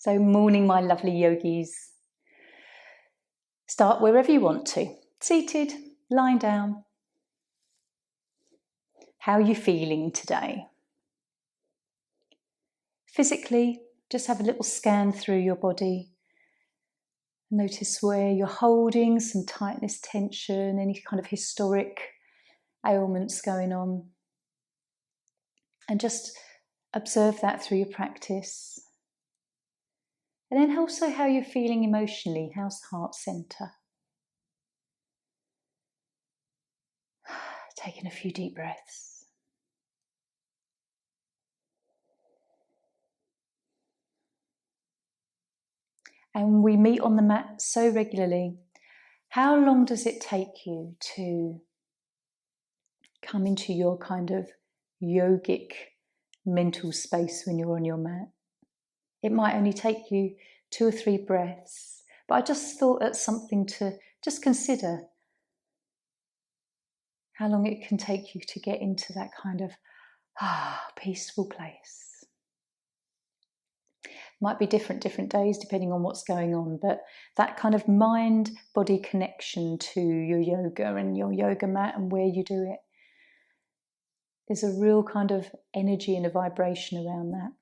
So morning, my lovely yogis. Start wherever you want to. Seated, lying down. How are you feeling today? Physically, just have a little scan through your body. Notice where you're holding some tightness, tension, any kind of historic ailments going on. And just observe that through your practice. And then also how you're feeling emotionally. How's the heart center? Taking a few deep breaths. And we meet on the mat so regularly. How long does it take you to come into your kind of yogic mental space when you're on your mat? It might only take you 2 or 3 breaths, but I just thought that's something to just consider. How long it can take you to get into that kind of peaceful place. Might be different days depending on what's going on, but that kind of mind-body connection to your yoga and your yoga mat and where you do it, there's a real kind of energy and a vibration around that.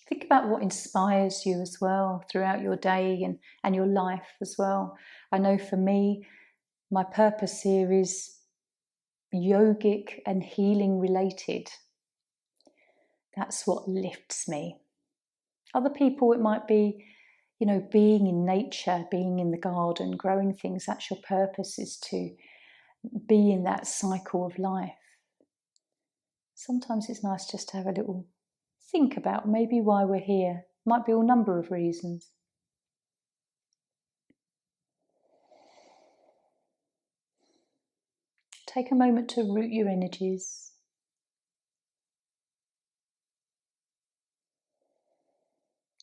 Think about what inspires you as well throughout your day and your life as well. I know for me, my purpose here is yogic and healing related. That's what lifts me. Other people, it might be, being in nature, being in the garden, growing things. That's your purpose, is to be in that cycle of life. Sometimes it's nice just to have a little think about maybe why we're here. Might be a number of reasons. Take a moment to root your energies.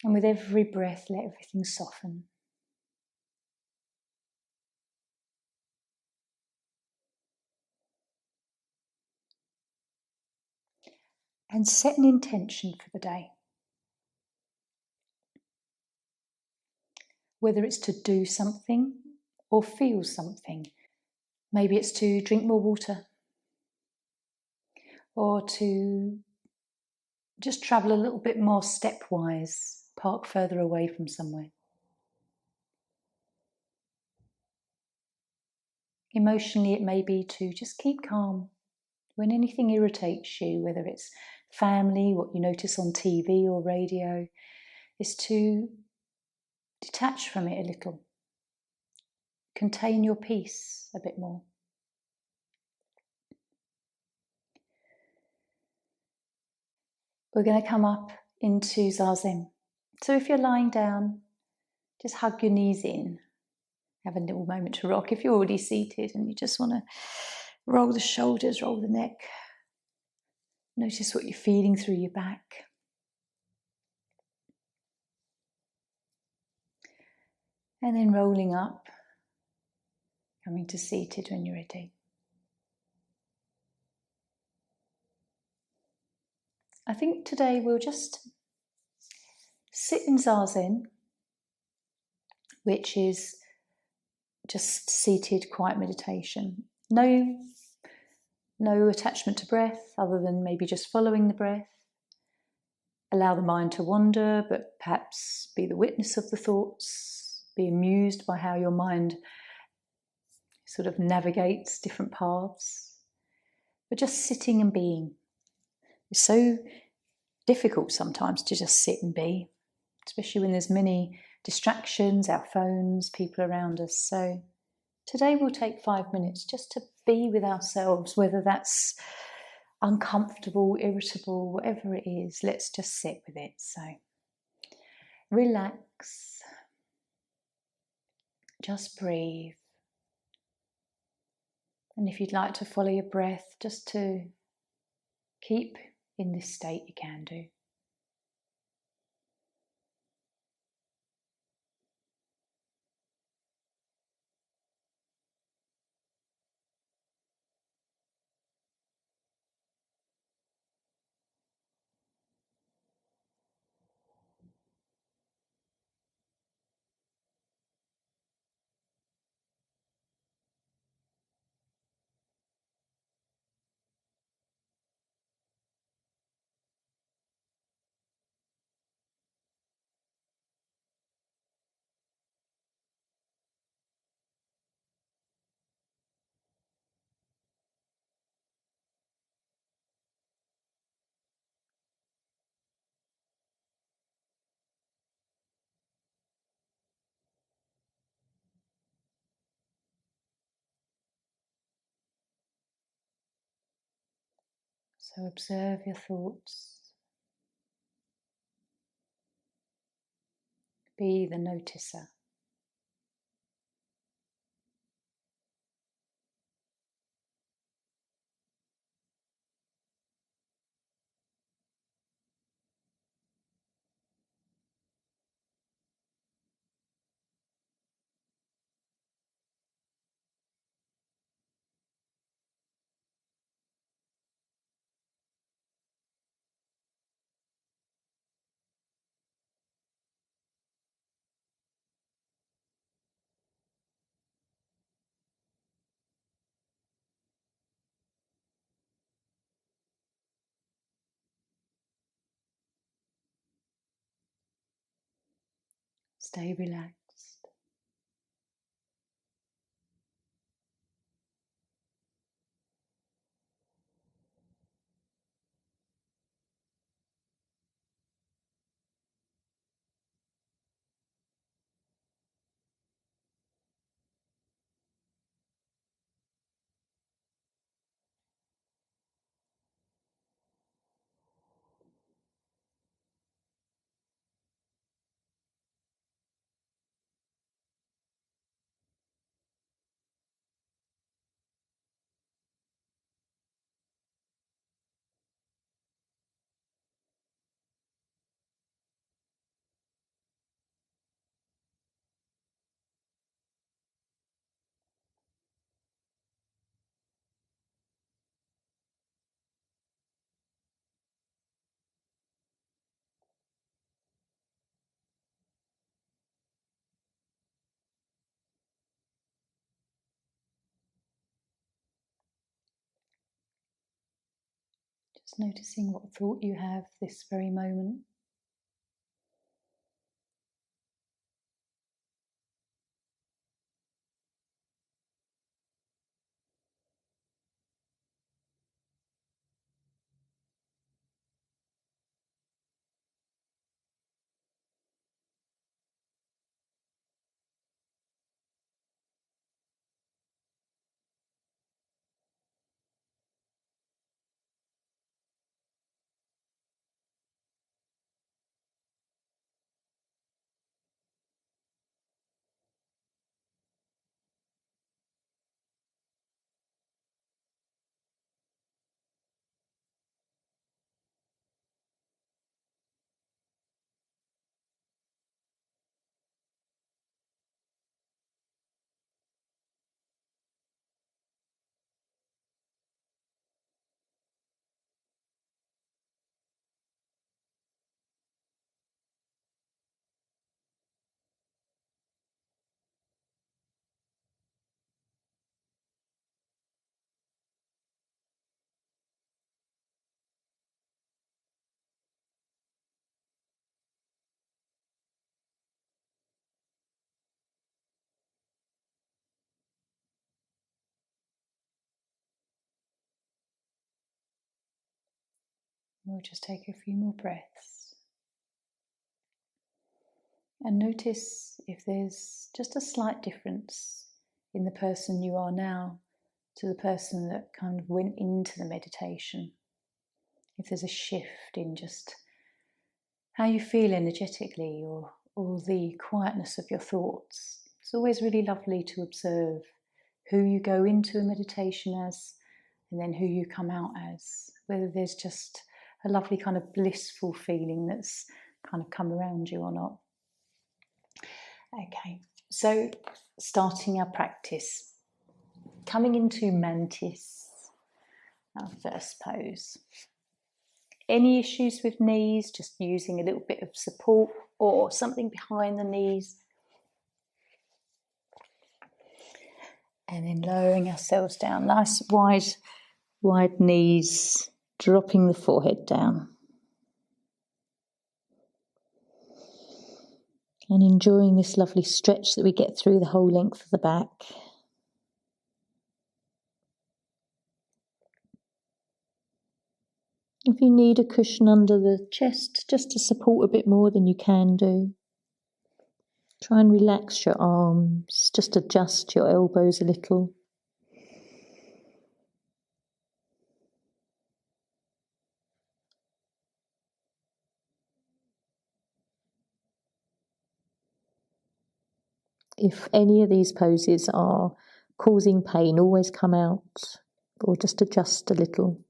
And with every breath, let everything soften. And set an intention for the day. Whether it's to do something or feel something. Maybe it's to drink more water, or to just travel a little bit more stepwise, park further away from somewhere. Emotionally, it may be to just keep calm when anything irritates you, whether it's family, what you notice on TV or radio, is to detach from it a little. Contain your peace a bit more. We're going to come up into Zazen. So if you're lying down, just hug your knees in. Have a little moment to rock. If you're already seated and you just want to roll the shoulders, roll the neck. Notice what you're feeling through your back. And then rolling up, coming to seated when you're ready. I think today we'll just sit in Zazen, which is just seated, quiet meditation. No attachment to breath, other than maybe just following the breath. Allow the mind to wander, but perhaps be the witness of the thoughts. Be amused by how your mind sort of navigates different paths. But just sitting and being. It's so difficult sometimes to just sit and be, especially when there's many distractions, our phones, people around us. So today we'll take 5 minutes just to be with ourselves, whether that's uncomfortable, irritable, whatever it is, let's just sit with it. So relax, just breathe. And if you'd like to follow your breath, just to keep in this state, you can do. So observe your thoughts. Be the noticer. Stay relaxed. Just noticing what thought you have this very moment. We'll just take a few more breaths. And notice if there's just a slight difference in the person you are now to the person that kind of went into the meditation. If there's a shift in just how you feel energetically or the quietness of your thoughts. It's always really lovely to observe who you go into a meditation as and then who you come out as, whether there's just a lovely kind of blissful feeling that's kind of come around you or not. Okay, so starting our practice, coming into mantis, our first pose. Any issues with knees, just using a little bit of support or something behind the knees. And then lowering ourselves down, nice wide knees, dropping the forehead down. And enjoying this lovely stretch that we get through the whole length of the back. If you need a cushion under the chest, just to support a bit more than you can do. Try and relax your arms, just adjust your elbows a little. If any of these poses are causing pain, always come out or just adjust a little.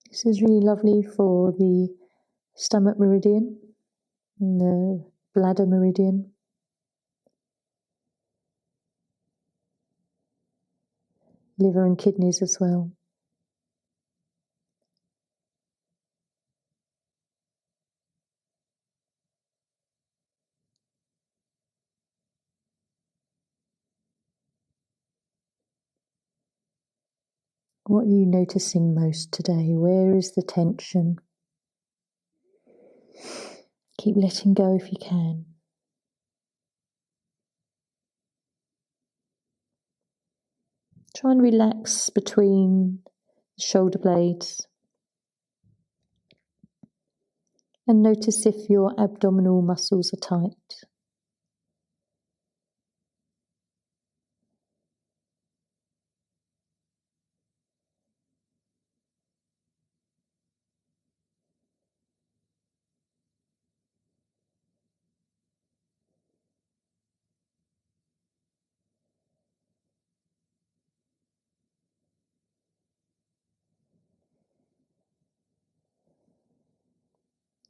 This is really lovely for the stomach meridian and the bladder meridian. Liver and kidneys as well. What are you noticing most today? Where is the tension? Keep letting go if you can. Try and relax between the shoulder blades. And notice if your abdominal muscles are tight.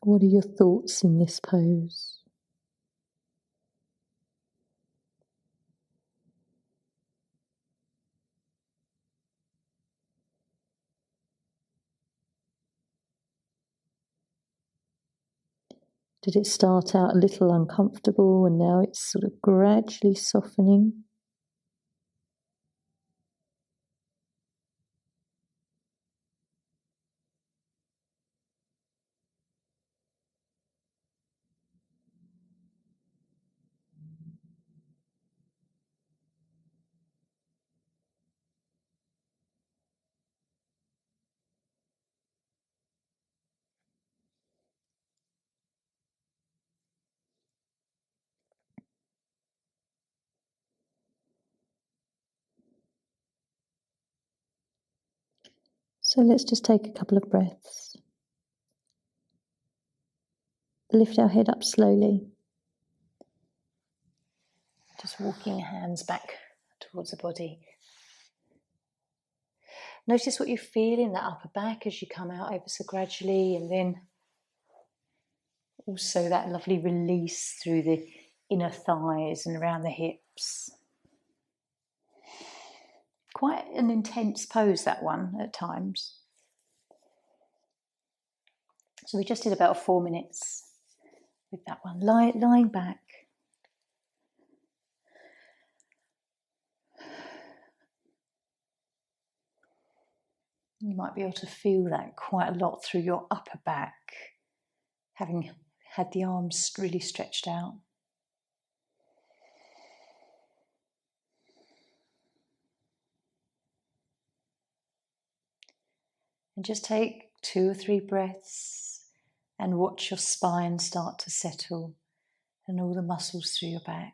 What are your thoughts in this pose? Did it start out a little uncomfortable and now it's sort of gradually softening? So let's just take a couple of breaths. Lift our head up slowly. Just walking hands back towards the body. Notice what you feel in that upper back as you come out ever so gradually, and then also that lovely release through the inner thighs and around the hips. Quite an intense pose, that one, at times. So we just did about 4 minutes with that one, lying back. You might be able to feel that quite a lot through your upper back, having had the arms really stretched out. And just take 2 or 3 breaths and watch your spine start to settle and all the muscles through your back.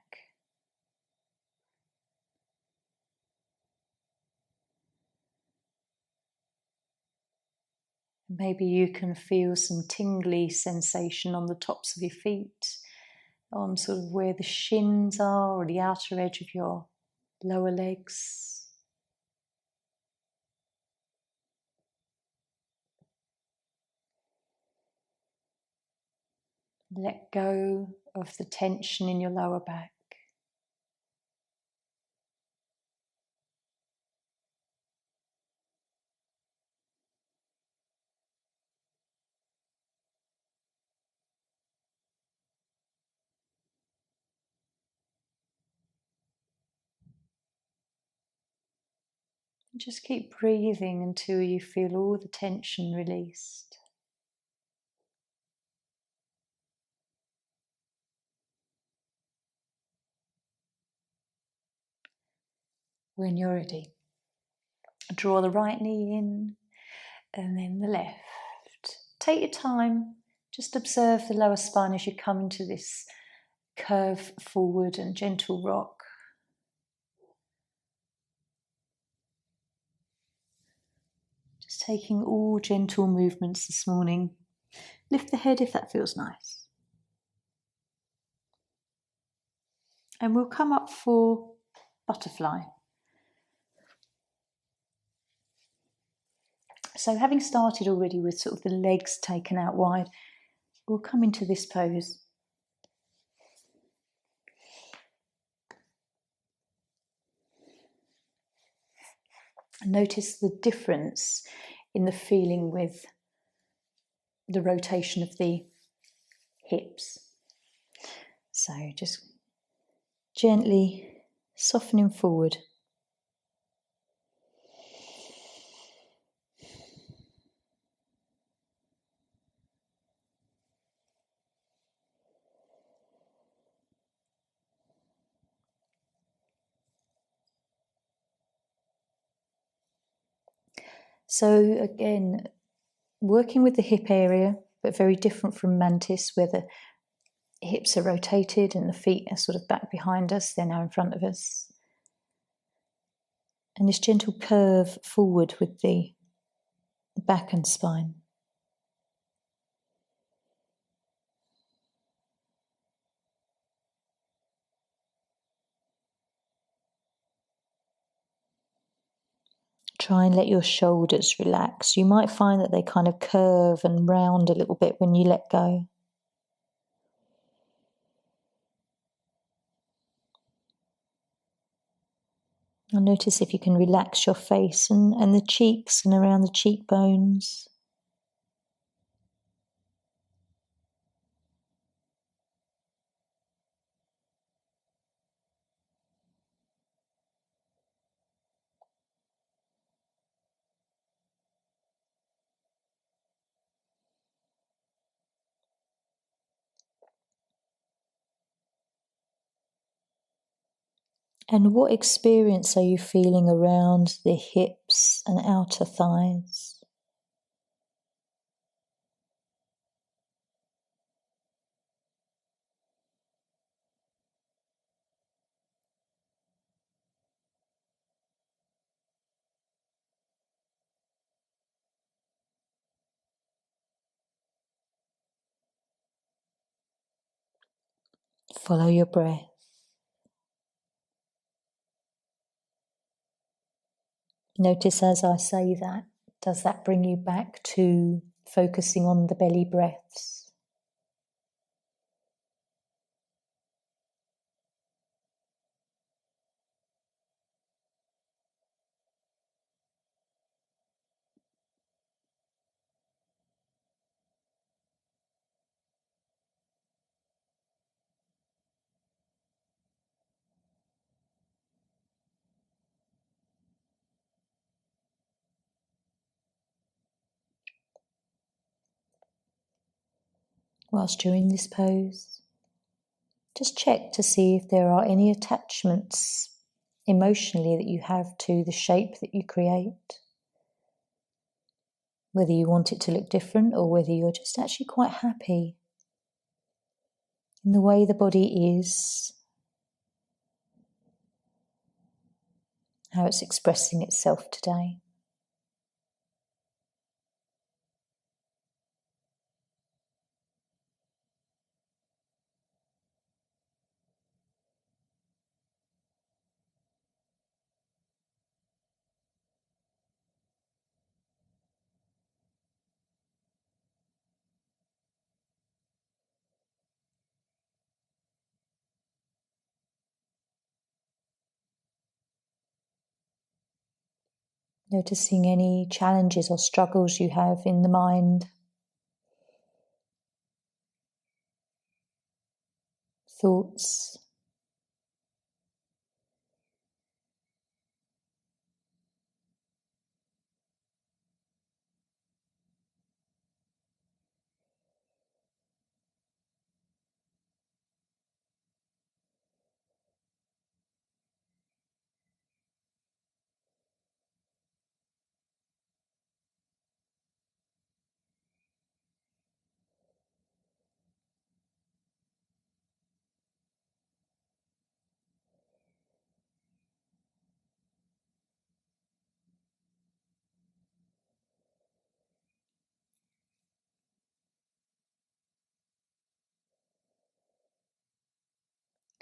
Maybe you can feel some tingly sensation on the tops of your feet, on sort of where the shins are or the outer edge of your lower legs. Let go of the tension in your lower back. Just keep breathing until you feel all the tension released. When you're ready, draw the right knee in and then the left. Take your time, just observe the lower spine as you come into this curve forward and gentle rock. Just taking all gentle movements this morning. Lift the head if that feels nice. And we'll come up for butterfly. So having started already with sort of the legs taken out wide, we'll come into this pose. And notice the difference in the feeling with the rotation of the hips. So just gently softening forward. So again, working with the hip area, but very different from mantis, where the hips are rotated and the feet are sort of back behind us, they're now in front of us. And this gentle curve forward with the back and spine. Try and let your shoulders relax. You might find that they kind of curve and round a little bit when you let go. And notice if you can relax your face and the cheeks and around the cheekbones. And what experience are you feeling around the hips and outer thighs? Follow your breath. Notice as I say that, does that bring you back to focusing on the belly breaths? Whilst you're in this pose, just check to see if there are any attachments emotionally that you have to the shape that you create. Whether you want it to look different or whether you're just actually quite happy in the way the body is, how it's expressing itself today. Noticing any challenges or struggles you have in the mind, thoughts.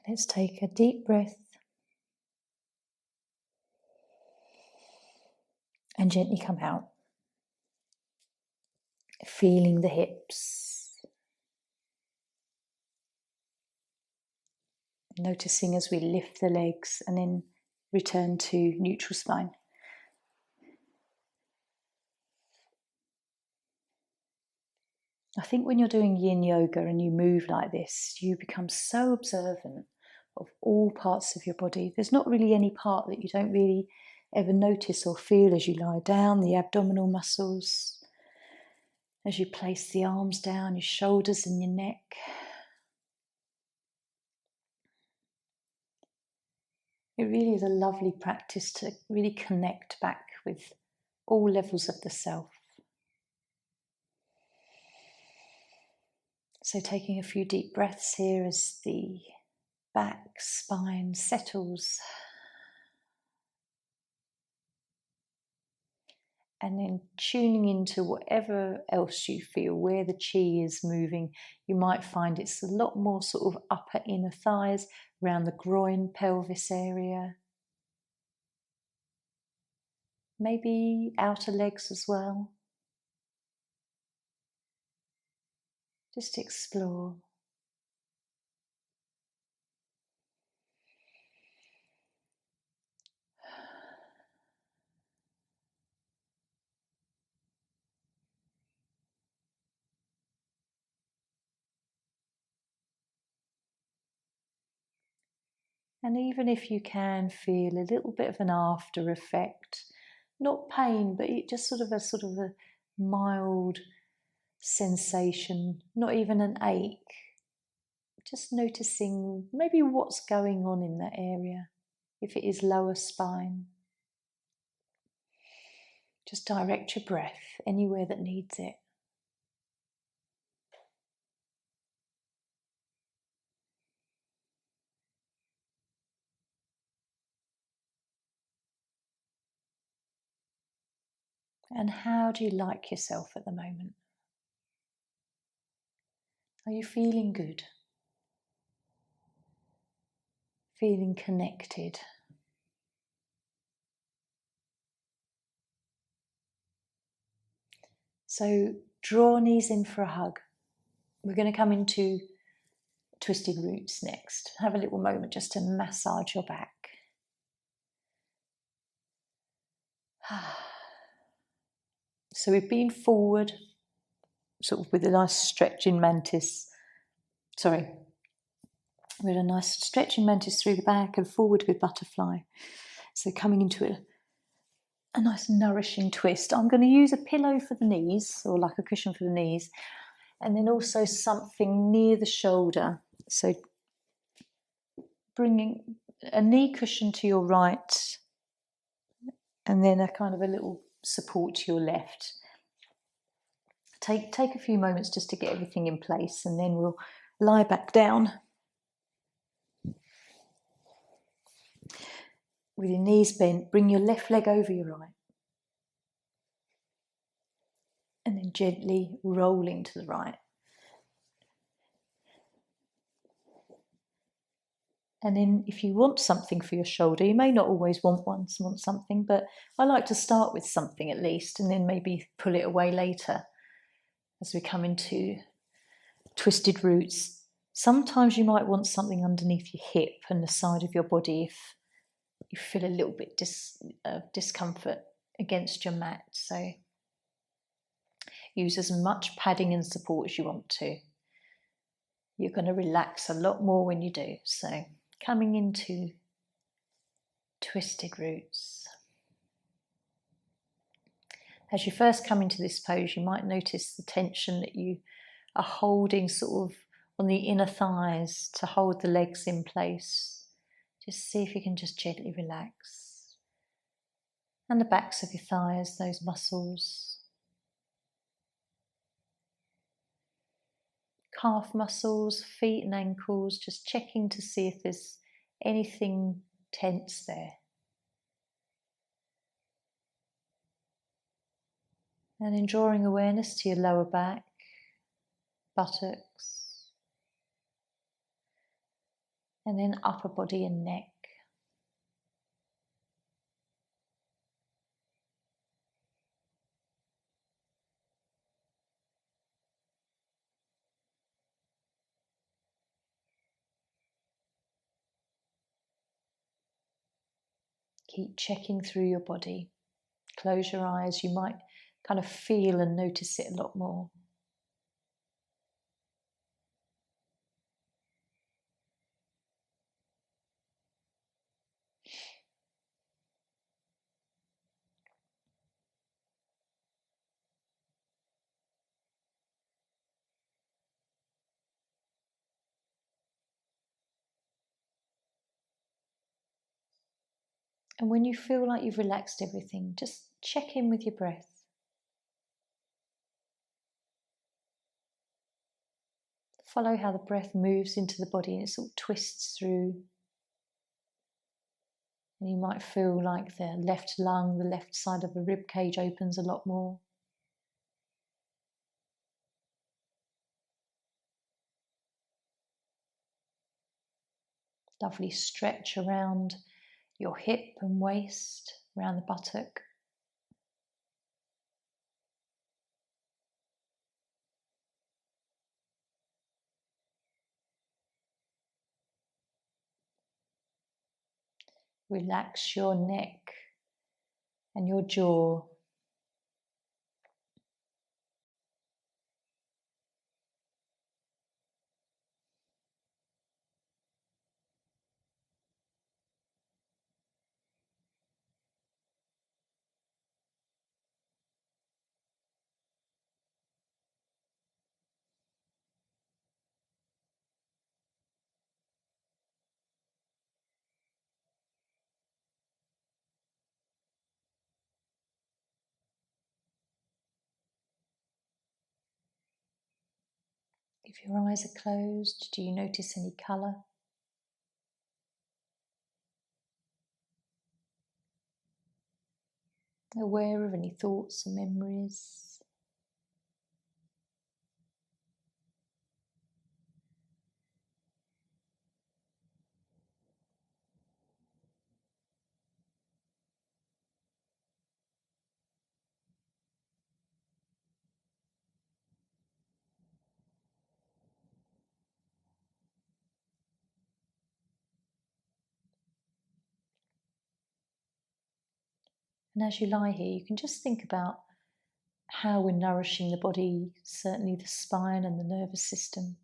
Let's take a deep breath and gently come out, feeling the hips. Noticing as we lift the legs and then return to neutral spine. I think when you're doing yin yoga and you move like this, you become so observant of all parts of your body. There's not really any part that you don't really ever notice or feel as you lie down, the abdominal muscles, as you place the arms down, your shoulders and your neck. It really is a lovely practice to really connect back with all levels of the self. So taking a few deep breaths here as the back, spine settles. And then tuning into whatever else you feel, where the chi is moving. You might find it's a lot more sort of upper inner thighs, around the groin, pelvis area. Maybe outer legs as well. Just explore. And even if you can feel a little bit of an after effect, not pain, but it just sort of a mild sensation, not even an ache. Just noticing maybe what's going on in that area. If it is lower spine, just direct your breath anywhere that needs it. And how do you like yourself at the moment? Are you feeling good? Feeling connected? So draw knees in for a hug. We're going to come into twisted roots next. Have a little moment just to massage your back. So we've been forward, sort of with a nice stretching mantis. With a nice stretching mantis through the back and forward with butterfly. So coming into a nice nourishing twist. I'm going to use a pillow for the knees, or like a cushion for the knees, and then also something near the shoulder. So bringing a knee cushion to your right, and then a kind of a little support to your left. Take a few moments just to get everything in place, and then we'll lie back down with your knees bent. Bring your left leg over your right, and then gently rolling to the right. And then if you want something for your shoulder, you may not always want something, but I like to start with something at least, and then maybe pull it away later as we come into twisted roots. Sometimes you might want something underneath your hip and the side of your body if you feel a little bit discomfort against your mat. So use as much padding and support as you want to. You're going to relax a lot more when you do. So coming into twisted roots. As you first come into this pose, you might notice the tension that you are holding sort of on the inner thighs to hold the legs in place. Just see if you can just gently relax. And the backs of your thighs, those muscles. Calf muscles, feet and ankles, just checking to see if there's anything tense there. And then drawing awareness to your lower back, buttocks, and then upper body and neck. Keep checking through your body. Close your eyes, you might kind of feel and notice it a lot more. And when you feel like you've relaxed everything, just check in with your breath. Follow how the breath moves into the body and it sort of twists through. And you might feel like the left lung, the left side of the rib cage opens a lot more. Lovely stretch around your hip and waist, around the buttock. Relax your neck and your jaw. If your eyes are closed, do you notice any colour? Aware of any thoughts or memories? And as you lie here, you can just think about how we're nourishing the body, certainly the spine and the nervous system,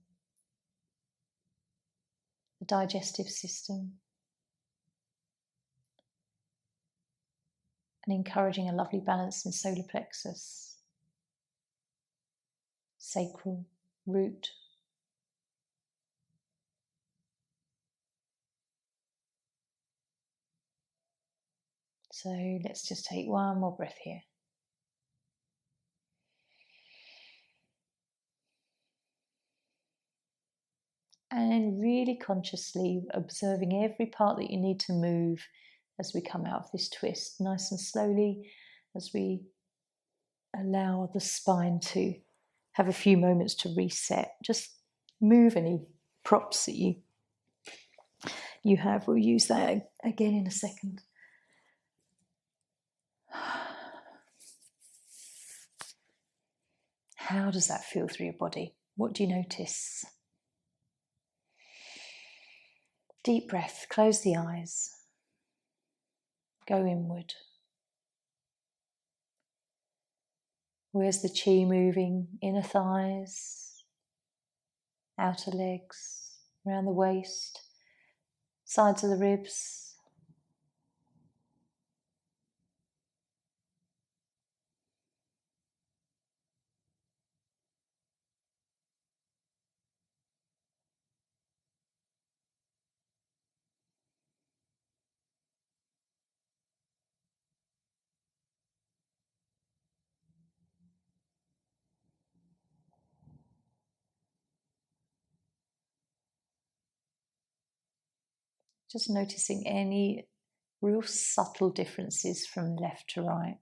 the digestive system, and encouraging a lovely balance in solar plexus, sacral, root. So let's just take one more breath here. And really consciously observing every part that you need to move as we come out of this twist, nice and slowly, as we allow the spine to have a few moments to reset. Just move any props that you have. We'll use that again in a second. How does that feel through your body? What do you notice? Deep breath, close the eyes, go inward. Where's the chi moving? Inner thighs, outer legs, around the waist, sides of the ribs. Just noticing any real subtle differences from left to right.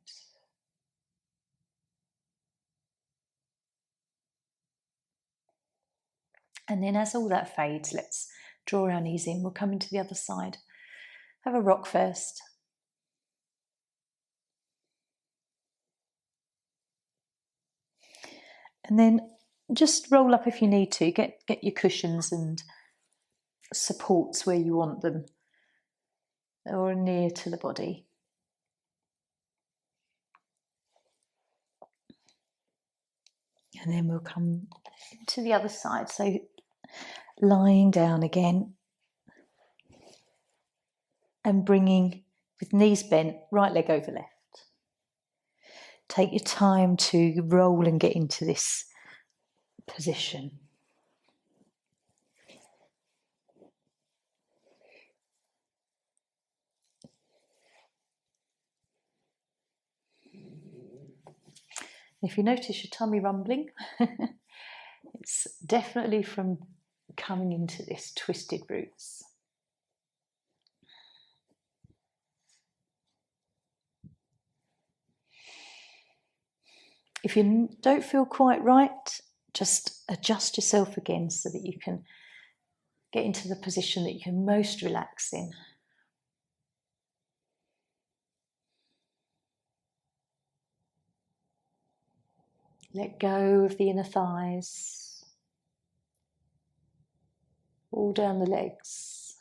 And then as all that fades, let's Draw our knees in. We'll come into the other side. Have a rock first. And then just roll up if you need to. Get your cushions and supports where you want them, or near to the body. And then we'll come to the other side. So lying down again and bringing, with knees bent, right leg over left. Take your time to roll and get into this position. If you notice your tummy rumbling, it's definitely from coming into this twisted roots. If you don't feel quite right, just adjust yourself again so that you can get into the position that you can most relax in. Let go of the inner thighs, all down the legs.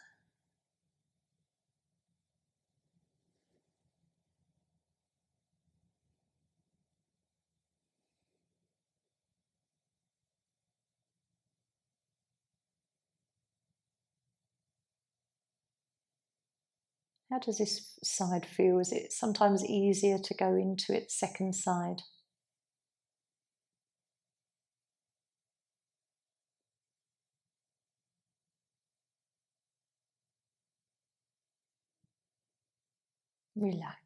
How does this side feel? Is it sometimes easier to go into its second side? Relax.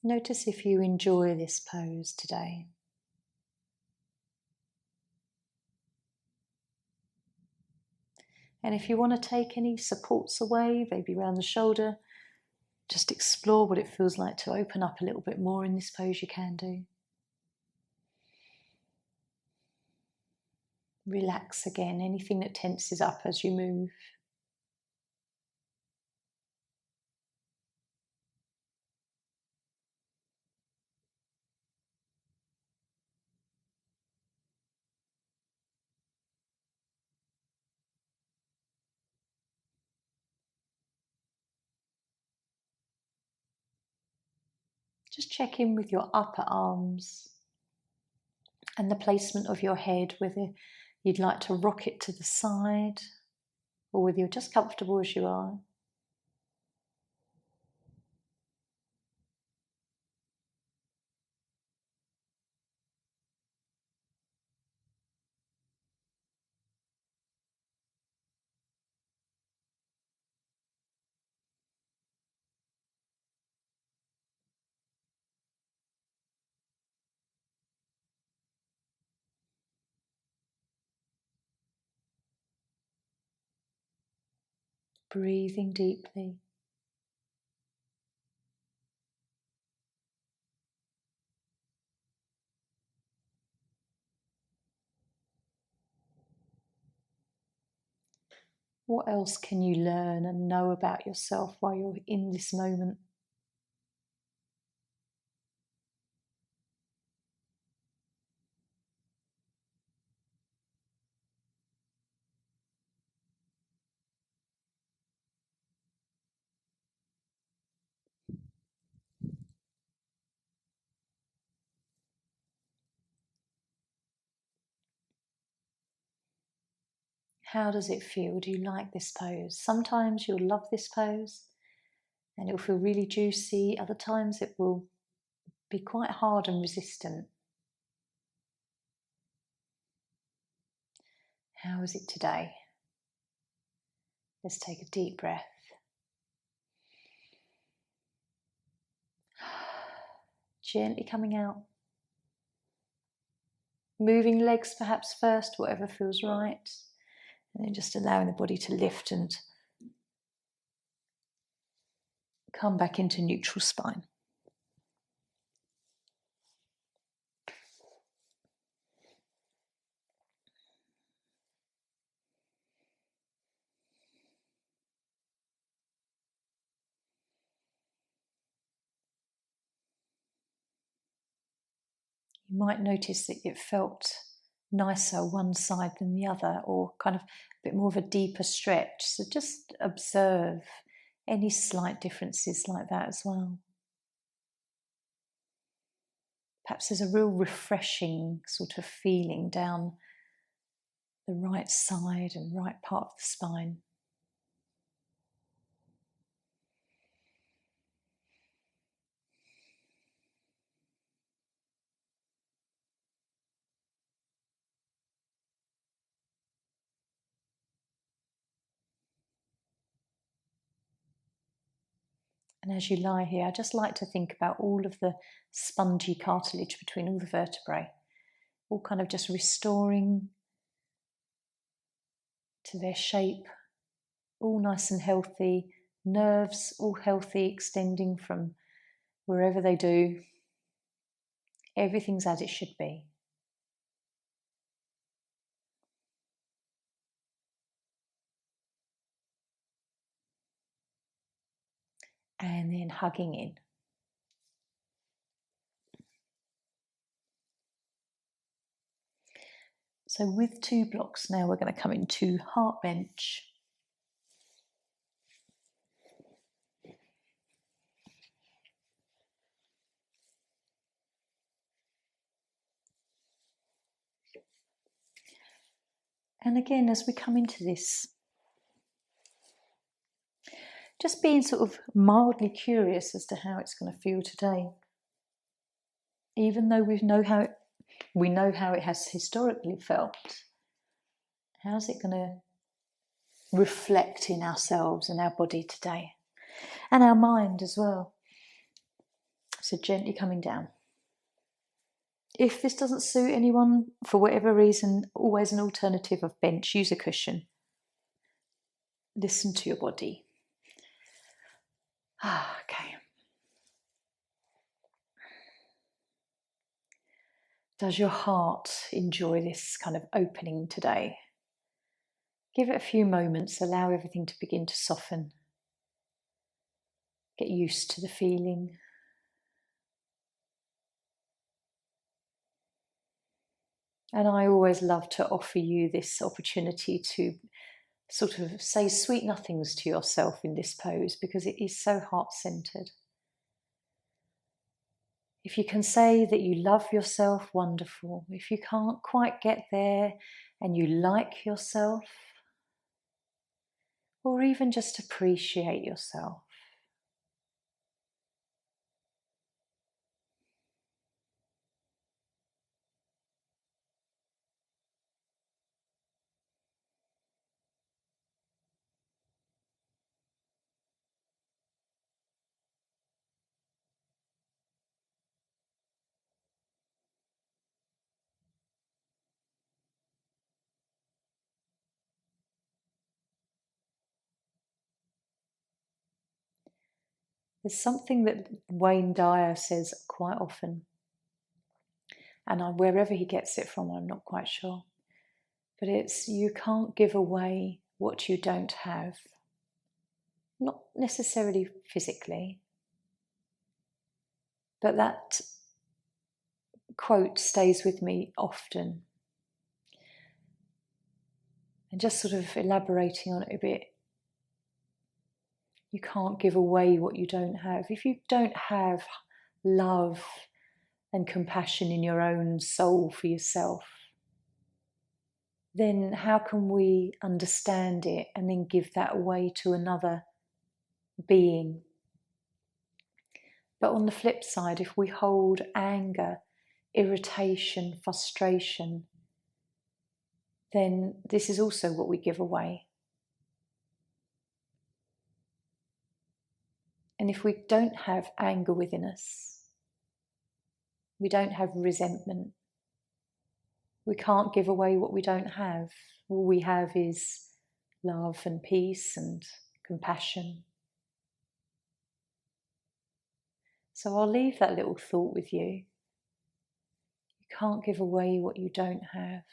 Notice if you enjoy this pose today. And if you want to take any supports away, maybe around the shoulder, just explore what it feels like to open up a little bit more in this pose. You can do. Relax again, anything that tenses up as you move. Just check in with your upper arms and the placement of your head, whether you'd like to rock it to the side or whether you're just comfortable as you are. Breathing deeply. What else can you learn and know about yourself while you're in this moment? How does it feel? Do you like this pose? Sometimes you'll love this pose and it'll feel really juicy. Other times it will be quite hard and resistant. How is it today? Let's take a deep breath. Gently coming out. Moving legs perhaps first, whatever feels right. And then just allowing the body to lift and come back into neutral spine. You might notice that it felt nicer one side than the other, or kind of a bit more of a deeper stretch. So just observe any slight differences like that as well. Perhaps there's a real refreshing sort of feeling down the right side and right part of the spine. And as you lie here, I just like to think about all of the spongy cartilage between all the vertebrae, all kind of just restoring to their shape, all nice and healthy, nerves all healthy, extending from wherever they do. Everything's as it should be. And then hugging in. So with 2 blocks now, we're going to come into heart bench. And again, as we come into this, just being sort of mildly curious as to how it's going to feel today. Even though we know how it has historically felt, how's it going to reflect in ourselves and our body today? And our mind as well. So gently coming down. If this doesn't suit anyone, for whatever reason, always an alternative of bench, use a cushion. Listen to your body. Okay. Does your heart enjoy this kind of opening today? Give it a few moments, allow everything to begin to soften. Get used to the feeling. And I always love to offer you this opportunity to sort of say sweet nothings to yourself in this pose, because it is so heart-centered. If you can say that you love yourself, wonderful. If you can't quite get there and you like yourself, or even just appreciate yourself. There's something that Wayne Dyer says quite often, and wherever he gets it from, I'm not quite sure, but it's, you can't give away what you don't have. Not necessarily physically, but that quote stays with me often. And just sort of elaborating on it a bit, you can't give away what you don't have. If you don't have love and compassion in your own soul for yourself, then how can we understand it and then give that away to another being? But on the flip side, if we hold anger, irritation, frustration, then this is also what we give away. And if we don't have anger within us, we don't have resentment, we can't give away what we don't have. All we have is love and peace and compassion. So I'll leave that little thought with you. You can't give away what you don't have.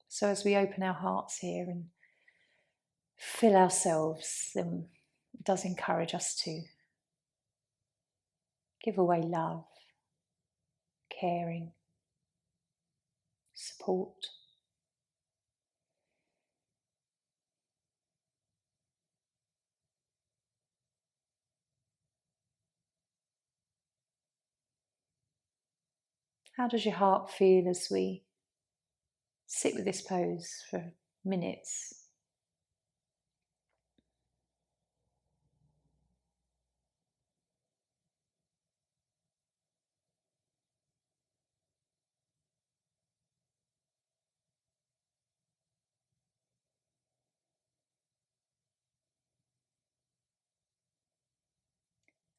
So as we open our hearts here and fill ourselves, then it does encourage us to give away love, caring, support. How does your heart feel as we sit with this pose for minutes?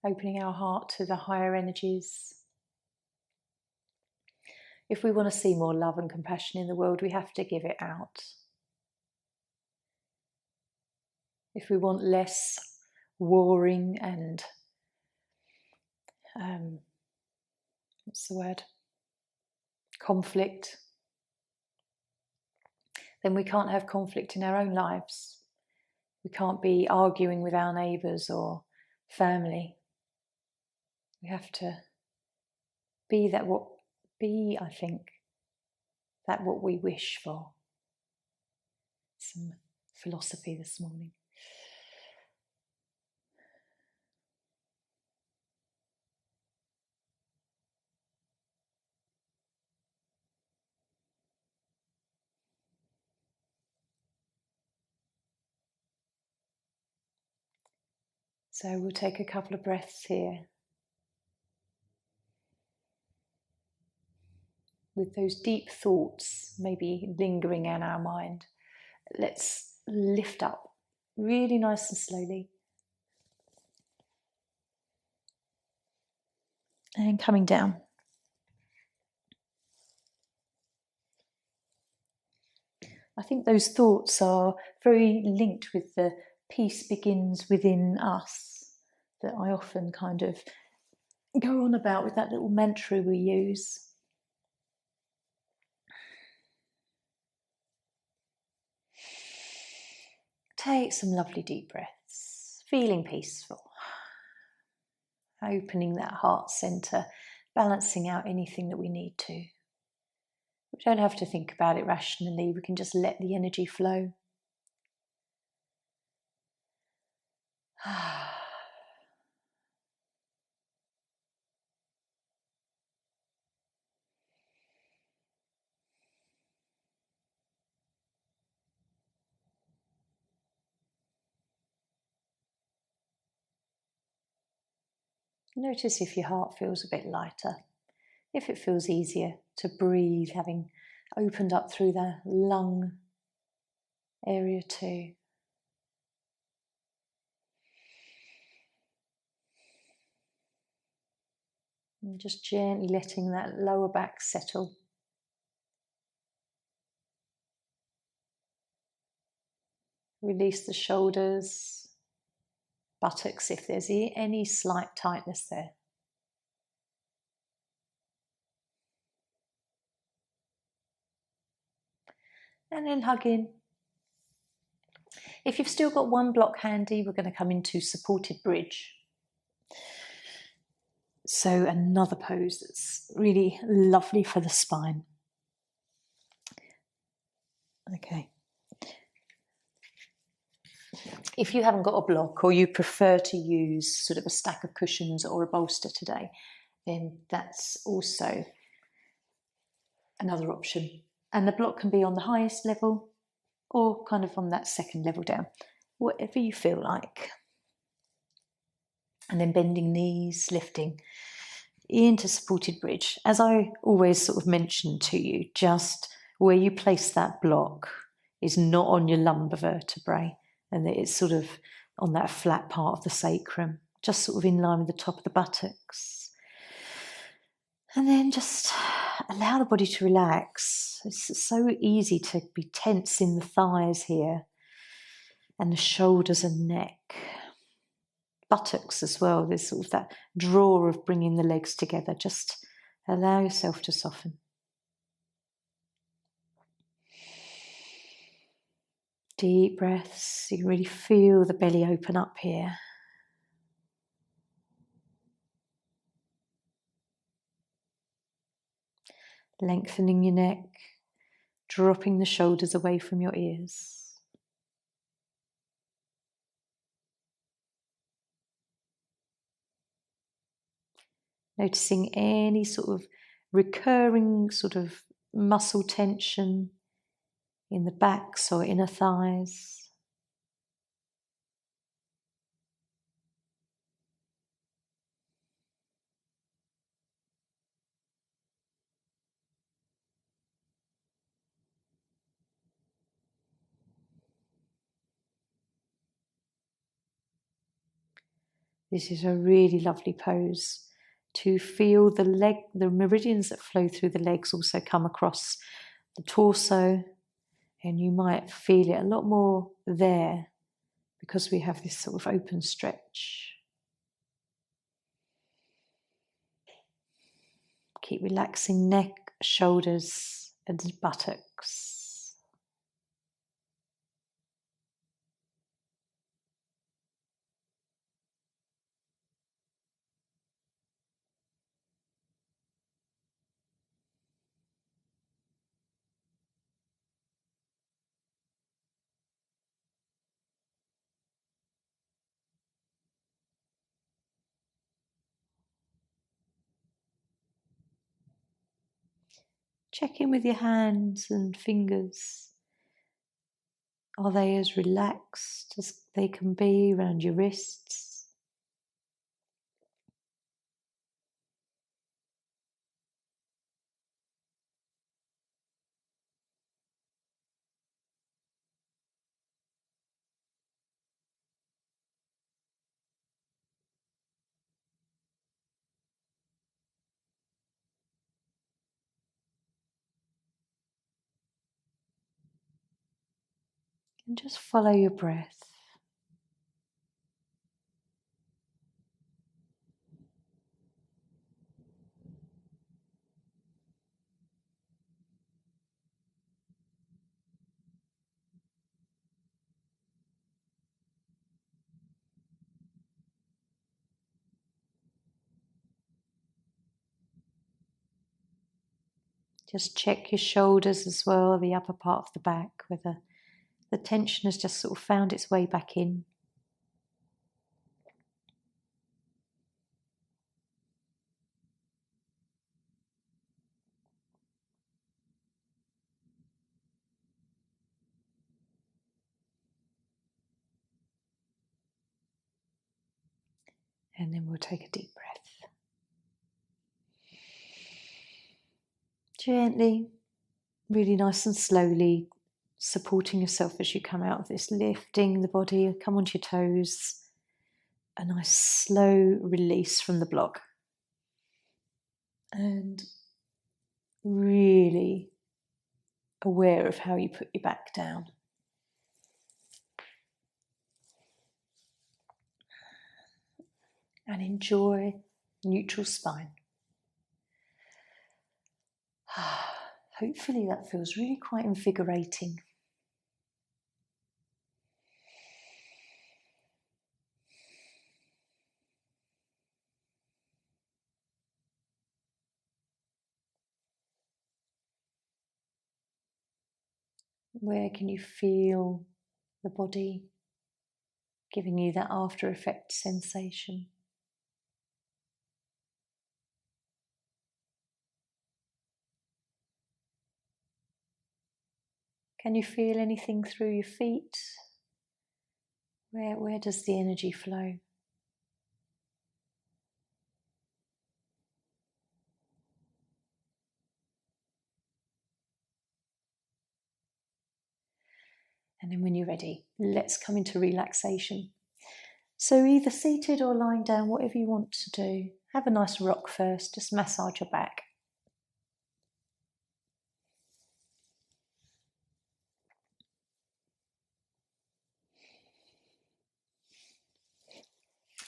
Opening our heart to the higher energies. If we want to see more love and compassion in the world, we have to give it out. If we want less warring and conflict, then we can't have conflict in our own lives. We can't be arguing with our neighbours or family. We have to be what we wish for. Some philosophy this morning. So we'll take a couple of breaths here. With those deep thoughts maybe lingering in our mind, let's lift up really nice and slowly. And coming down. I think those thoughts are very linked with the peace begins within us that I often kind of go on about with that little mantra we use. Take some lovely deep breaths, feeling peaceful. Opening that heart centre, balancing out anything that we need to. We don't have to think about it rationally, we can just let the energy flow. Notice if your heart feels a bit lighter, if it feels easier to breathe, having opened up through the lung area too. And just gently letting that lower back settle. Release the shoulders, buttocks if there's any slight tightness there. And then hug in. If you've still got one block handy, we're going to come into supported bridge. So another pose that's really lovely for the spine. Okay. If you haven't got a block or you prefer to use sort of a stack of cushions or a bolster today, then that's also another option. And the block can be on the highest level or kind of on that second level down, whatever you feel like. And then bending knees, lifting into supported bridge. As I always sort of mention to you, just where you place that block is not on your lumbar vertebrae, and it's sort of on that flat part of the sacrum, just sort of in line with the top of the buttocks. And then just allow the body to relax. It's so easy to be tense in the thighs here, and the shoulders and neck. Buttocks as well, there's sort of that draw of bringing the legs together. Just allow yourself to soften. Deep breaths, you can really feel the belly open up here. Lengthening your neck, dropping the shoulders away from your ears. Noticing any sort of recurring sort of muscle tension in the backs or inner thighs. This is a really lovely pose to feel the meridians that flow through the legs also come across the torso, and you might feel it a lot more there because we have this sort of open stretch. Keep relaxing neck, shoulders, and buttocks. Check in with your hands and fingers. Are they as relaxed as they can be around your wrists? And just follow your breath. Just check your shoulders as well, the upper part of the back, whether the tension has just sort of found its way back in. And then we'll take a deep breath. Gently, really nice and slowly, supporting yourself as you come out of this, lifting the body, come onto your toes. A nice slow release from the block. And really aware of how you put your back down. And enjoy neutral spine. Hopefully that feels really quite invigorating. Where can you feel the body giving you that after effect sensation? Can you feel anything through your feet? Where does the energy flow? And then when you're ready, let's come into relaxation. So either seated or lying down, whatever you want to do. Have a nice rock first, just massage your back.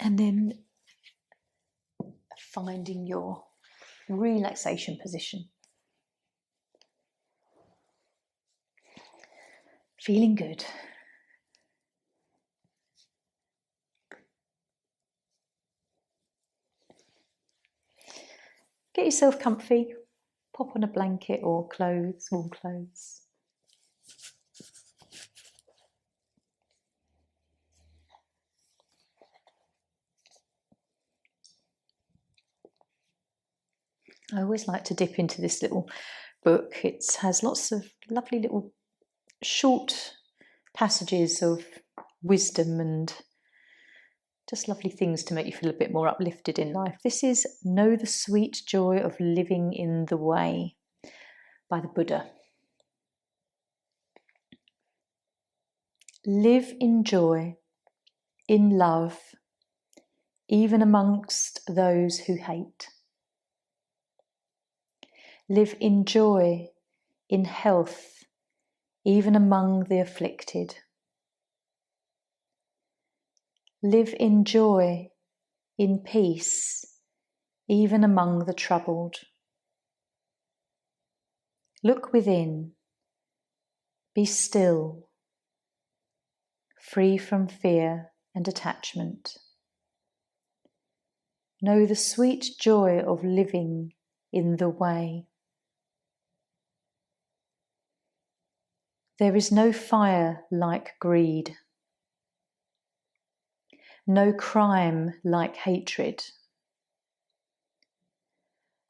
And then finding your relaxation position. Feeling good. Get yourself comfy, pop on a blanket or clothes, warm clothes. I always like to dip into this little book. It has lots of lovely little short passages of wisdom and just lovely things to make you feel a bit more uplifted in life. This is Know the Sweet Joy of Living in the Way by the Buddha. Live in joy, in love, even amongst those who hate. Live in joy, in health, even among the afflicted. Live in joy, in peace, even among the troubled. Look within, be still, free from fear and attachment. Know the sweet joy of living in the way. There is no fire like greed, no crime like hatred,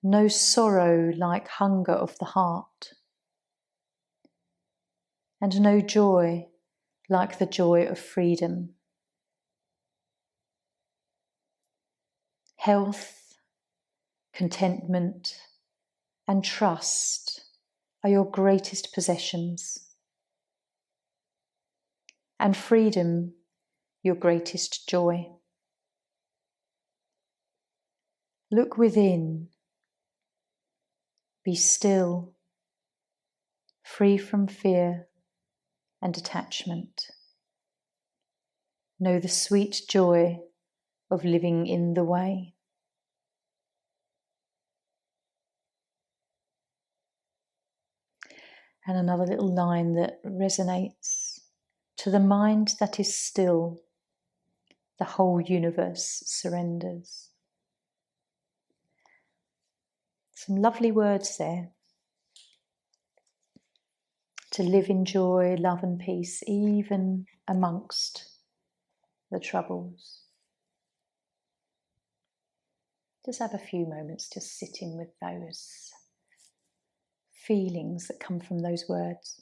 no sorrow like hunger of the heart, and no joy like the joy of freedom. Health, contentment, and trust are your greatest possessions, and freedom your greatest joy. Look within, be still, free from fear and attachment. Know the sweet joy of living in the way. And another little line that resonates. To the mind that is still, the whole universe surrenders. Some lovely words there. To live in joy, love and peace, even amongst the troubles. Just have a few moments just sitting with those feelings that come from those words.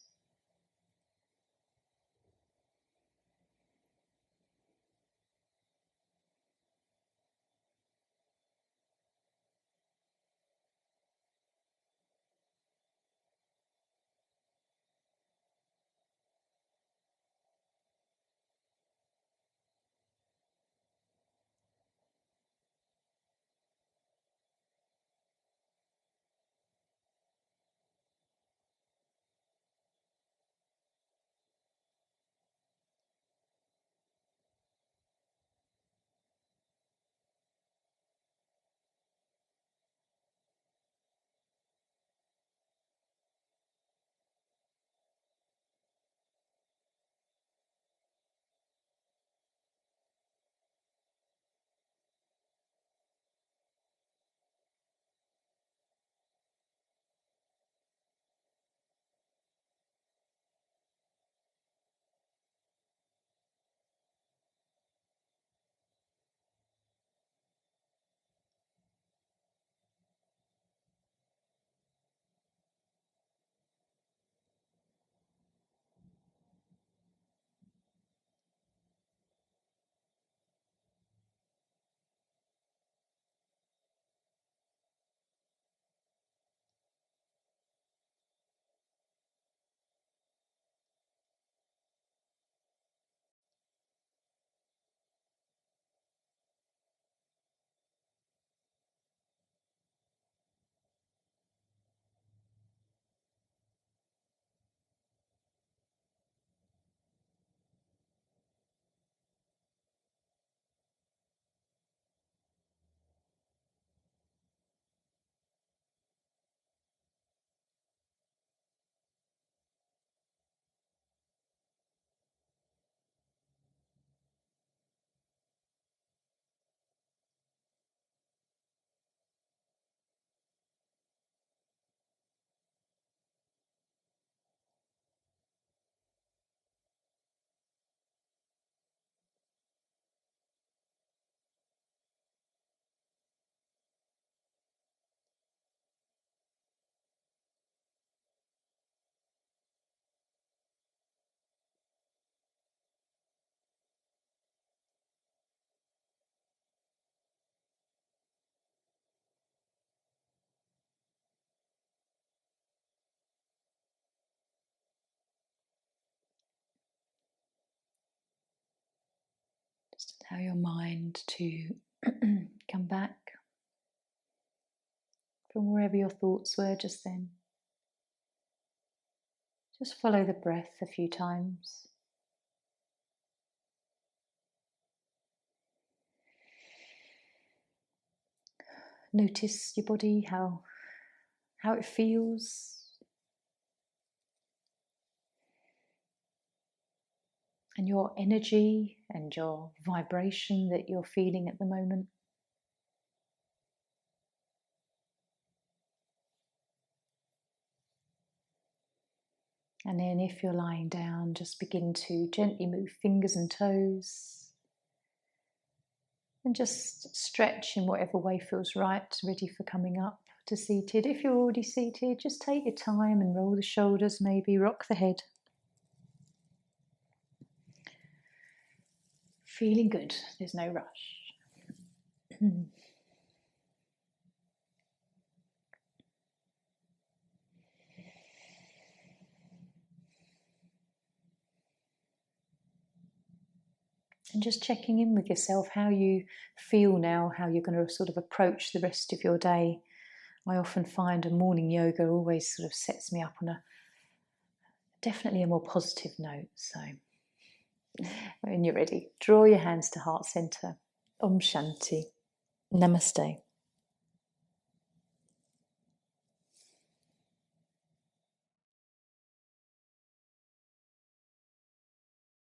Allow your mind to come back from wherever your thoughts were just then. Just follow the breath a few times. Notice your body, how it feels. And your energy and your vibration that you're feeling at the moment. And then if you're lying down, just begin to gently move fingers and toes. And just stretch in whatever way feels right, ready for coming up to seated. If you're already seated, just take your time and roll the shoulders, maybe rock the head. Feeling good, there's no rush. And just checking in with yourself, how you feel now, how you're going to sort of approach the rest of your day. I often find a morning yoga always sort of sets me up on definitely a more positive note. So when you're ready, draw your hands to heart center. Om Shanti. Namaste.